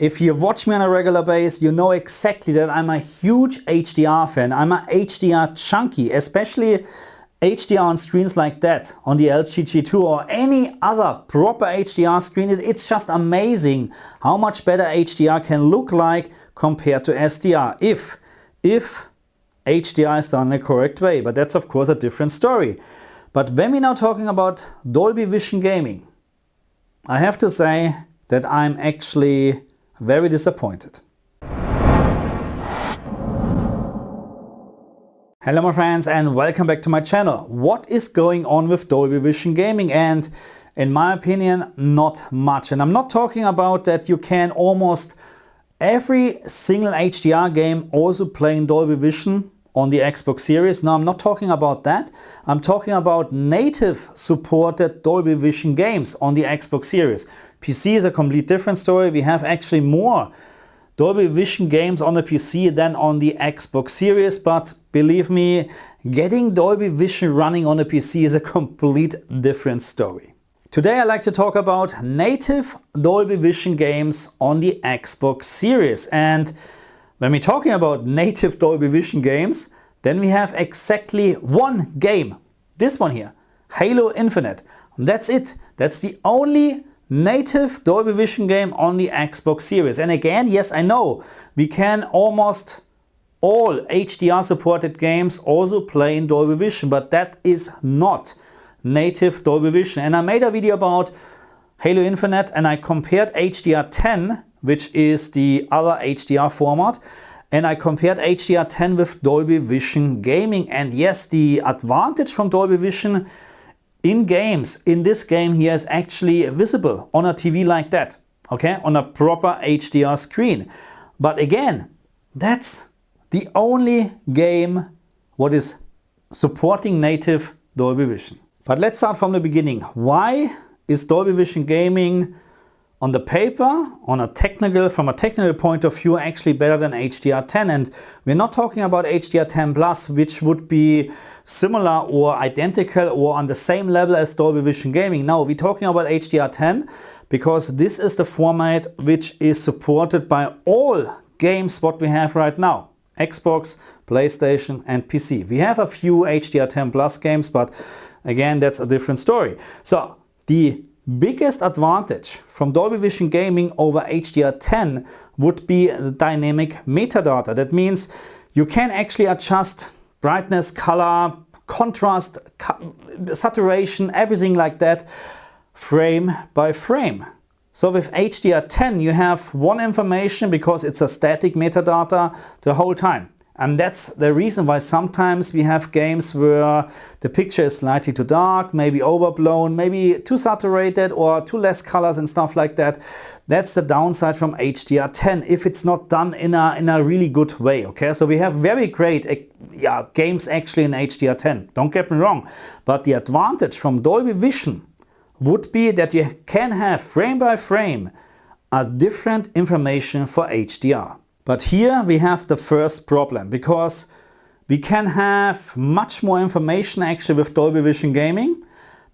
If you watch me on a regular basis, you know exactly that I'm a huge HDR fan. I'm a HDR junkie, especially HDR on screens like that, on the LG G2 or any other proper HDR screen. It's just amazing how much better HDR can look like compared to SDR if HDR is done in the correct way. But that's of course a different story. But when we're now talking about Dolby Vision Gaming, I have to say that I'm actually very disappointed. Hello my friends and welcome back to my channel. What is going on with Dolby Vision Gaming? And in my opinion, not much. And I'm not talking about that you can almost every single HDR game also play in Dolby Vision on the Xbox Series. No, I'm not talking about that. I'm talking about native supported Dolby Vision games on the Xbox Series. PC is a complete different story. We have actually more Dolby Vision games on the PC than on the Xbox Series, but believe me, getting Dolby Vision running on a PC is a complete different story. Today I'd like to talk about native Dolby Vision games on the Xbox Series. And when we're talking about native Dolby Vision games, then we have exactly one game. This one here, Halo Infinite. That's it. That's the only native Dolby Vision game on the Xbox Series. And again, yes, I know we can almost all HDR supported games also play in Dolby Vision, but that is not native Dolby Vision. And I made a video about Halo Infinite and I compared HDR10, which is the other HDR format, and I compared HDR10 with Dolby Vision Gaming. And yes, the advantage from Dolby Vision in games, in this game here, is actually visible on a TV like that, okay, on a proper HDR screen. But again, that's the only game what is supporting native Dolby Vision. But let's start from the beginning. Why is Dolby Vision Gaming on the paper, from a technical point of view, actually better than HDR10? And we're not talking about HDR10 Plus, which would be similar or identical or on the same level as Dolby Vision Gaming. No, we're talking about HDR10 because this is the format which is supported by all games what we have right now. Xbox, PlayStation and PC. We have a few HDR10 Plus games, but again, that's a different story. So the biggest advantage from Dolby Vision Gaming over HDR10 would be the dynamic metadata. That means you can actually adjust brightness, color, contrast, saturation, everything like that, frame by frame. So with HDR10 you have one information because it's a static metadata the whole time. And that's the reason why sometimes we have games where the picture is slightly too dark, maybe overblown, maybe too saturated or too less colors and stuff like that. That's the downside from HDR10 if it's not done in a really good way, okay? So we have very great games actually in HDR10, don't get me wrong. But the advantage from Dolby Vision would be that you can have frame by frame a different information for HDR. But here we have the first problem, because we can have much more information actually with Dolby Vision Gaming.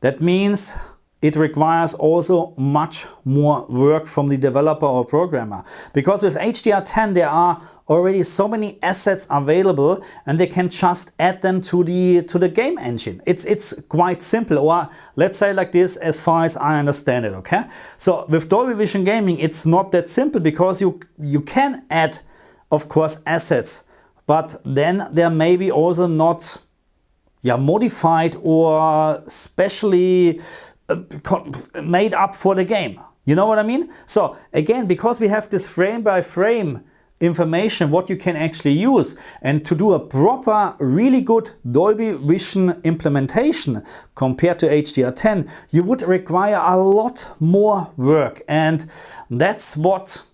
That means it requires also much more work from the developer or programmer. Because with HDR10 there are already so many assets available and they can just add them to the game engine. It's quite simple, or let's say like this, as far as I understand it, okay? So with Dolby Vision Gaming it's not that simple, because you can add of course assets, but then they're maybe also not modified or specially made up for the game. You know what I mean? So again, because we have this frame by frame information what you can actually use, and to do a proper really good Dolby Vision implementation compared to HDR10 you would require a lot more work. And that's what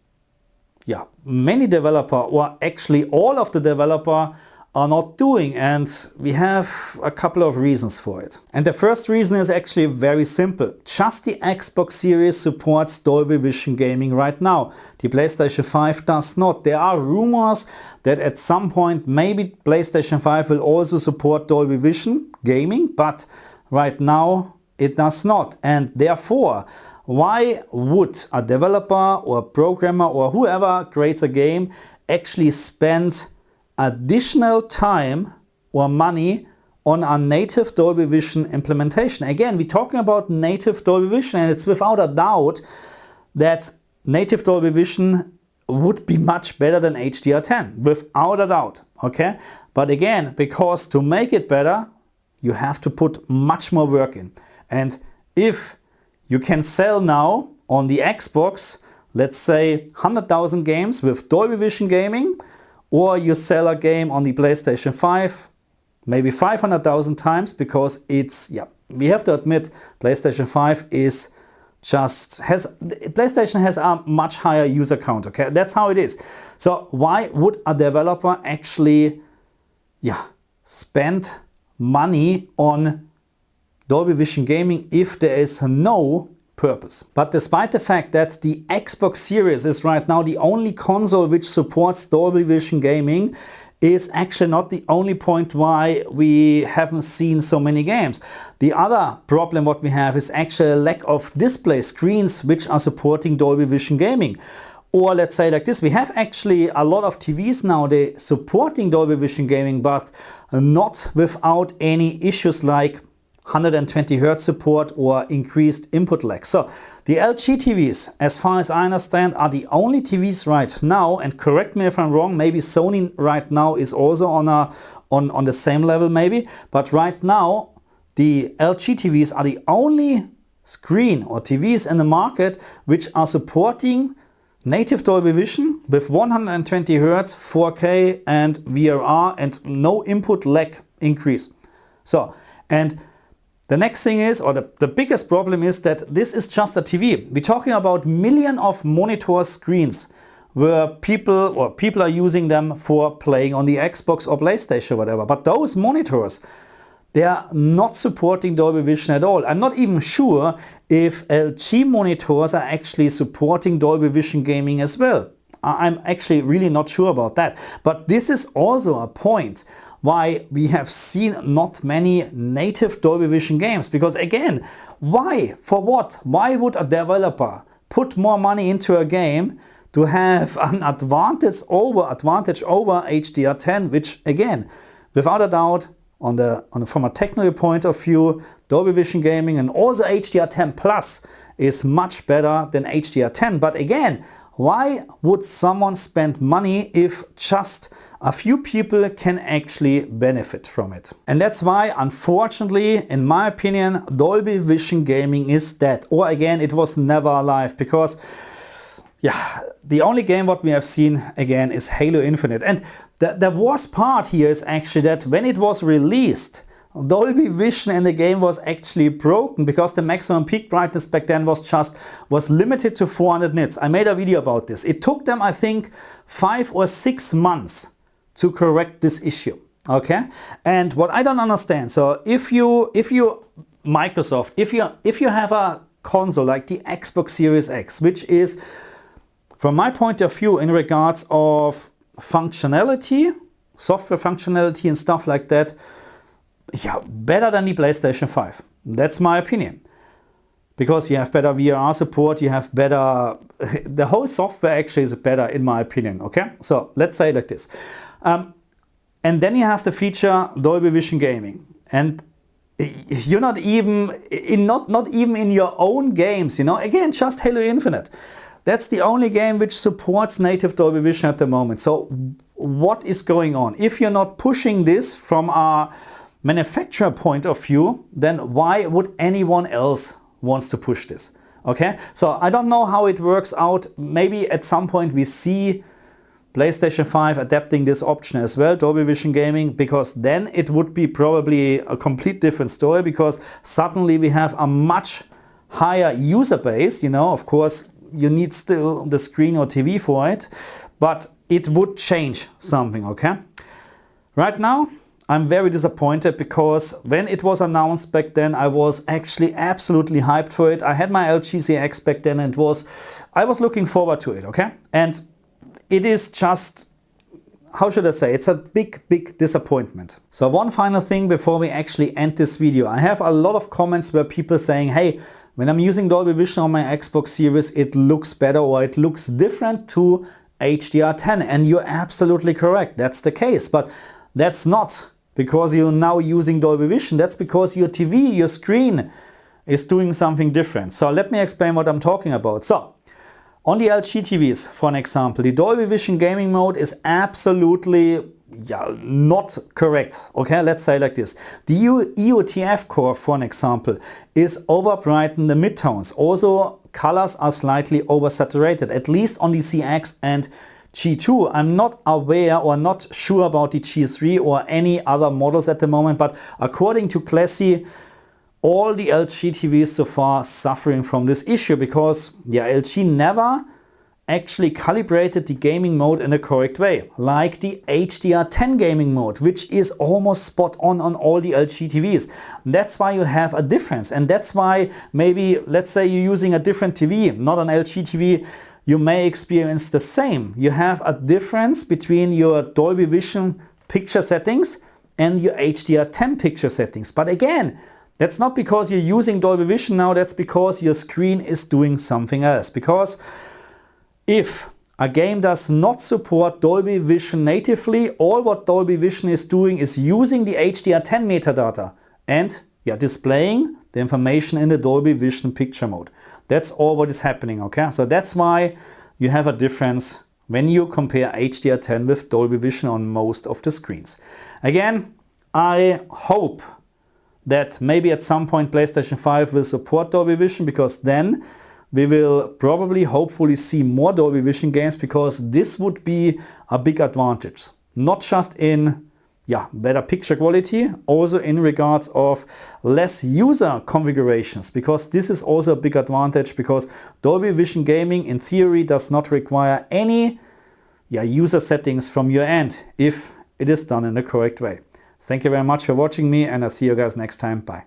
many developer, or actually all of the developer, are not doing, and we have a couple of reasons for it. And the first reason is actually very simple. Just the Xbox Series supports Dolby Vision Gaming right now. The PlayStation 5 does not. There are rumors that at some point maybe PlayStation 5 will also support Dolby Vision Gaming, but right now it does not. And therefore why would a developer or a programmer or whoever creates a game actually spend additional time or money on a native Dolby Vision implementation? Again, we're talking about native Dolby Vision, and it's without a doubt that native Dolby Vision would be much better than HDR10, without a doubt, okay? But again, because to make it better, you have to put much more work in. And if you can sell now on the Xbox, let's say 100,000 games with Dolby Vision Gaming, or you sell a game on the PlayStation 5, maybe 500,000 times, because it's, yeah, we have to admit, PlayStation 5 is PlayStation has a much higher user count, okay? That's how it is. So why would a developer actually, yeah, spend money on Dolby Vision Gaming if there is no purpose? But despite the fact that the Xbox Series is right now the only console which supports Dolby Vision Gaming, is actually not the only point why we haven't seen so many games. The other problem what we have is actually a lack of display screens which are supporting Dolby Vision Gaming. Or let's say like this, we have actually a lot of TVs nowadays supporting Dolby Vision Gaming, but not without any issues like 120 Hz support or increased input lag. So the LG TVs, as far as I understand, are the only TVs right now, and correct me if I'm wrong, maybe Sony right now is also on the same level maybe, but right now the LG TVs are the only screen or TVs in the market which are supporting native Dolby Vision with 120 Hz, 4K and VRR and no input lag increase. So, and the next thing is, or the biggest problem is that this is just a TV. We're talking about millions of monitor screens where people are using them for playing on the Xbox or PlayStation or whatever. But those monitors, they are not supporting Dolby Vision at all. I'm not even sure if LG monitors are actually supporting Dolby Vision Gaming as well. I'm actually really not sure about that. But this is also a point why we have seen not many native Dolby Vision games. Because again, why? For what? Why would a developer put more money into a game to have an advantage over HDR10, which again, without a doubt, from a technical point of view, Dolby Vision Gaming and also HDR10 Plus is much better than HDR10. But again, why would someone spend money if just a few people can actually benefit from it? And that's why, unfortunately, in my opinion, Dolby Vision Gaming is dead. Or again, it was never alive, because yeah, the only game what we have seen again is Halo Infinite. And the worst part here is actually that when it was released, Dolby Vision in the game was actually broken, because the maximum peak brightness back then was limited to 400 nits. I made a video about this. It took them, I think, 5 or 6 months to correct this issue. Okay, and what I don't understand, so if you Microsoft, if you have a console like the Xbox Series X, which is, from my point of view, in regards of functionality, software functionality and stuff like that, yeah, better than the PlayStation 5. That's my opinion. Because you have better VRR support, you have better, the whole software actually is better in my opinion, okay? So let's say it like this. And then you have the feature Dolby Vision Gaming. And you're not even in your own games, you know, again, just Halo Infinite. That's the only game which supports native Dolby Vision at the moment. So what is going on? If you're not pushing this from a manufacturer point of view, then why would anyone else wants to push this? Okay, so I don't know how it works out. Maybe at some point we see PlayStation 5 adapting this option as well, Dolby Vision Gaming, because then it would be probably a complete different story, because suddenly we have a much higher user base. You know, of course, you need still the screen or TV for it, but it would change something, okay? Right now, I'm very disappointed, because when it was announced back then, I was actually absolutely hyped for it. I had my LG CX back then, and I was looking forward to it, okay? And it is just, how should I say, it's a big disappointment. So one final thing before we actually end this video. I have a lot of comments where people saying, hey, when I'm using Dolby Vision on my Xbox Series, it looks better or it looks different to HDR10. And you're absolutely correct, that's the case. But that's not because you're now using Dolby Vision, that's because your TV, your screen is doing something different. So let me explain what I'm talking about. So on the LG TVs, for an example, the Dolby Vision Gaming mode is absolutely not correct. Okay, let's say like this. The EOTF core, for an example, is overbright in the midtones. Also, colors are slightly oversaturated, at least on the CX and G2. I'm not aware or not sure about the G3 or any other models at the moment, but according to Classy, all the LG TVs so far suffering from this issue because LG never actually calibrated the gaming mode in the correct way, like the HDR10 gaming mode, which is almost spot on all the LG TVs. That's why you have a difference, and that's why maybe, let's say you're using a different TV, not an LG TV, you may experience the same. You have a difference between your Dolby Vision picture settings and your HDR10 picture settings. But again, that's not because you're using Dolby Vision now, that's because your screen is doing something else. Because if a game does not support Dolby Vision natively, all what Dolby Vision is doing is using the HDR10 metadata and displaying the information in the Dolby Vision picture mode. That's all what is happening, okay? So that's why you have a difference when you compare HDR10 with Dolby Vision on most of the screens. Again, I hope that maybe at some point PlayStation 5 will support Dolby Vision, because then we will probably hopefully see more Dolby Vision games, because this would be a big advantage. Not just in better picture quality, also in regards of less user configurations, because this is also a big advantage, because Dolby Vision Gaming in theory does not require any user settings from your end if it is done in the correct way. Thank you very much for watching me, and I'll see you guys next time. Bye.